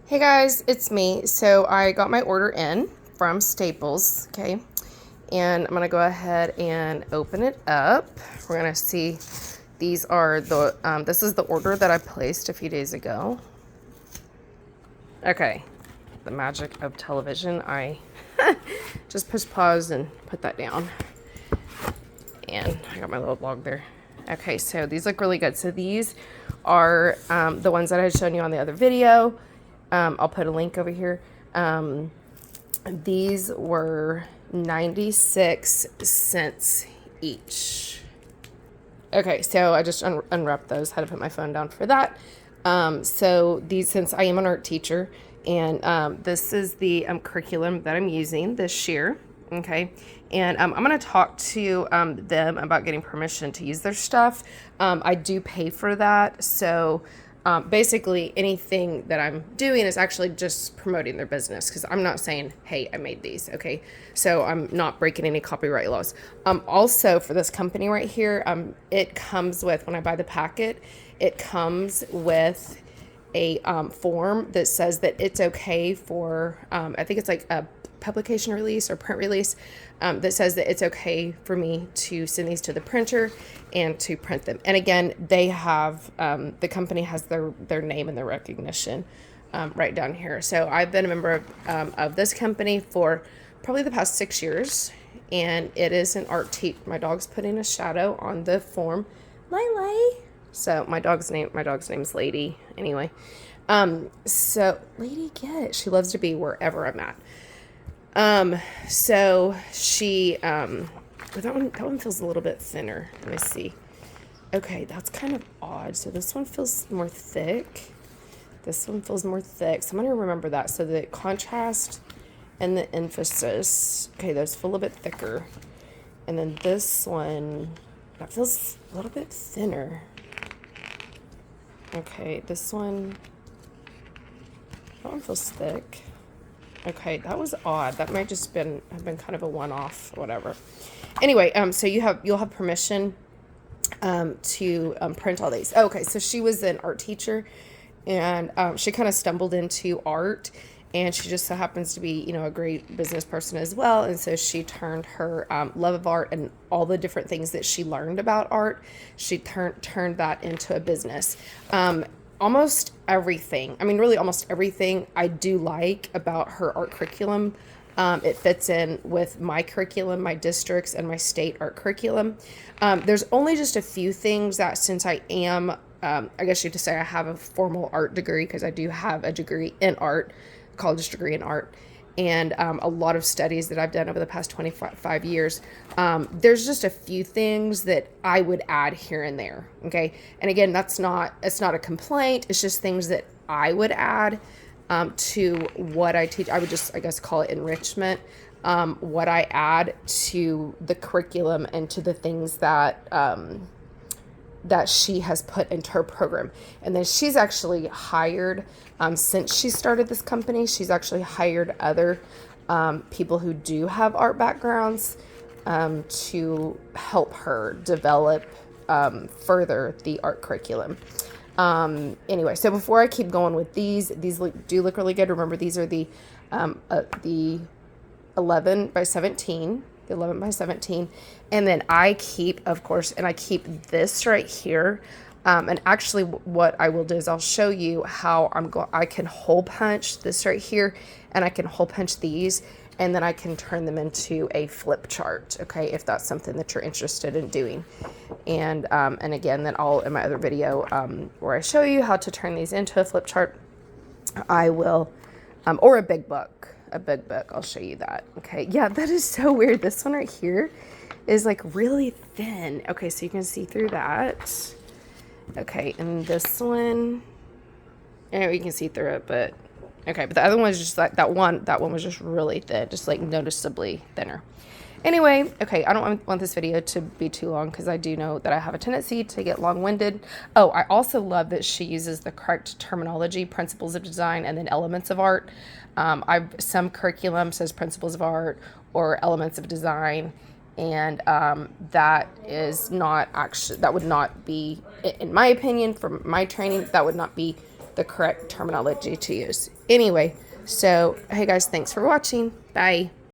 Hey guys, it's me. So I got my order in from Staples, okay? And I'm gonna go ahead and open it up. We're gonna see, these are the, this is the order that I placed a few days ago. Okay, the magic of television. I just push pause and put that down. And I got my little blog there. Okay, so these look really good. So these are the ones that I had shown you on the other video. I'll put a link over here. These were 96 cents each. Okay, so I just unwrapped those, had to put my phone down for that. So these, since I am an art teacher, and this is the curriculum that I'm using this year, okay? And I'm going to talk to them about getting permission to use their stuff. I do pay for that, so basically anything that I'm doing is actually just promoting their business, because I'm not saying, hey, I made these, okay? So I'm not breaking any copyright laws. Also for this company right here, it comes with, when I buy the packet, it comes with a form that says that it's okay for, I think it's like a publication release or print release, that says that it's okay for me to send these to the printer and to print them. And again, they have, the company has their name and their recognition right down here. So I've been a member of this company for probably the past 6 years, and it is an art my dog's putting a shadow on the form. Lay. So my dog's name is Lady. Anyway, so Lady, she loves to be wherever I'm at. So she, that one feels a little bit thinner. Let me see. Okay, that's kind of odd. So this one feels more thick. This one feels more thick. So I'm going to remember that. So the contrast and the emphasis, okay, those feel a little bit thicker. And then this one, that feels a little bit thinner. Okay, this one, that one feels thick. Okay, that was odd. That might just have been kind of a one-off, whatever. Anyway, so you'll have permission to print all these. Okay, so she was an art teacher, and she kind of stumbled into art, and she just so happens to be, a great business person as well. And so she turned her love of art and all the different things that she learned about art, she turned that into a business. Almost everything, really almost everything I do like about her art curriculum. It fits in with my curriculum, my district's, and my state art curriculum. There's only just a few things that, since I am, I guess you could say I have a formal art degree, because I do have a degree in art, college degree in art, and a lot of studies that I've done over the past 25 years. There's just a few things that I would add here and there, okay? And again, it's not a complaint. It's just things that I would add to what I teach. I would just, I guess, call it enrichment. What I add to the curriculum and to the things that that she has put into her program. And then she's actually hired, since she started this company, she's actually hired other people who do have art backgrounds to help her develop further the art curriculum. Anyway, so before I keep going with these do look really good. Remember, these are the 11 by 17. 11 by 17. And then I keep, of course, and I keep this right here. And actually what I will do is I'll show you how I can hole punch this right here, and I can hole punch these, and then I can turn them into a flip chart. Okay. If that's something that you're interested in doing. And again, then in my other video, where I show you how to turn these into a flip chart, I will, or a big book. I'll show you that. Okay. Yeah, that is so weird. This one right here is like really thin. Okay, so you can see through that. Okay, and this one, you can see through it, but okay, but the other one is just like that one was just really thin, just like noticeably thinner. Anyway, okay, I don't want this video to be too long, because I do know that I have a tendency to get long-winded. Oh, I also love that she uses the correct terminology: principles of design and then elements of art. Some curriculum says principles of art or elements of design, and that is not actually, that would not be, in my opinion, from my training, that would not be the correct terminology to use. Anyway, so hey guys, thanks for watching. Bye.